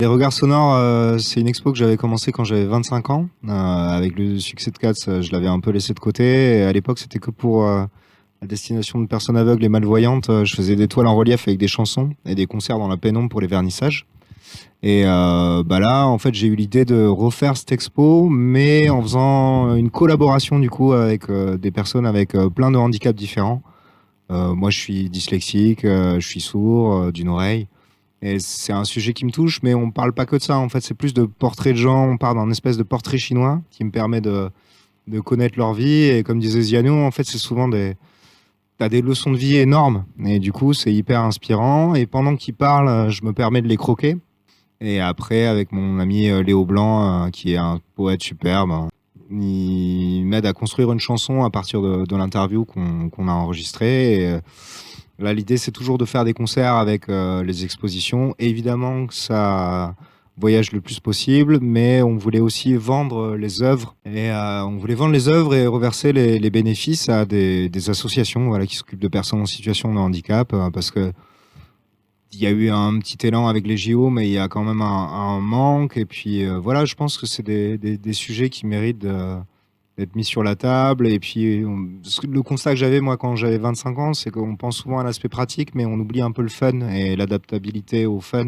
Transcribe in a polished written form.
Les Regards Sonores, c'est une expo que j'avais commencé quand j'avais 25 ans. Avec le succès de Cats, je l'avais un peu laissé de côté. Et à l'époque, c'était que pour la destination de personnes aveugles et malvoyantes. Je faisais des toiles en relief avec des chansons et des concerts dans la pénombre pour les vernissages. Et bah là, en fait, j'ai eu l'idée de refaire cette expo, mais en faisant une collaboration du coup avec des personnes avec plein de handicaps différents. Moi, je suis dyslexique, je suis sourd d'une oreille. Et c'est un sujet qui me touche, mais on parle pas que de ça. En fait, c'est plus de portraits de gens. On parle d'un espèce de portrait chinois qui me permet de connaître leur vie. Et comme disait Ziano, en fait, c'est souvent t'as des leçons de vie énormes. Et du coup, c'est hyper inspirant. Et pendant qu'ils parlent, je me permets de les croquer. Et après, avec mon ami Léo Blanc, qui est un poète superbe, il m'aide à construire une chanson à partir de l'interview qu'on a enregistrée. Et, là, l'idée, c'est toujours de faire des concerts avec les expositions. Évidemment que ça voyage le plus possible, mais on voulait aussi vendre les œuvres. Et on voulait vendre les œuvres et reverser les bénéfices à des associations voilà, qui s'occupent de personnes en situation de handicap, parce que il y a eu un petit élan avec les JO, mais il y a quand même un manque. Et puis voilà, je pense que c'est des sujets qui méritent d'être mis sur la table. Et puis le constat que j'avais moi quand j'avais 25 ans, c'est qu'on pense souvent à l'aspect pratique, mais on oublie un peu le fun et l'adaptabilité au fun.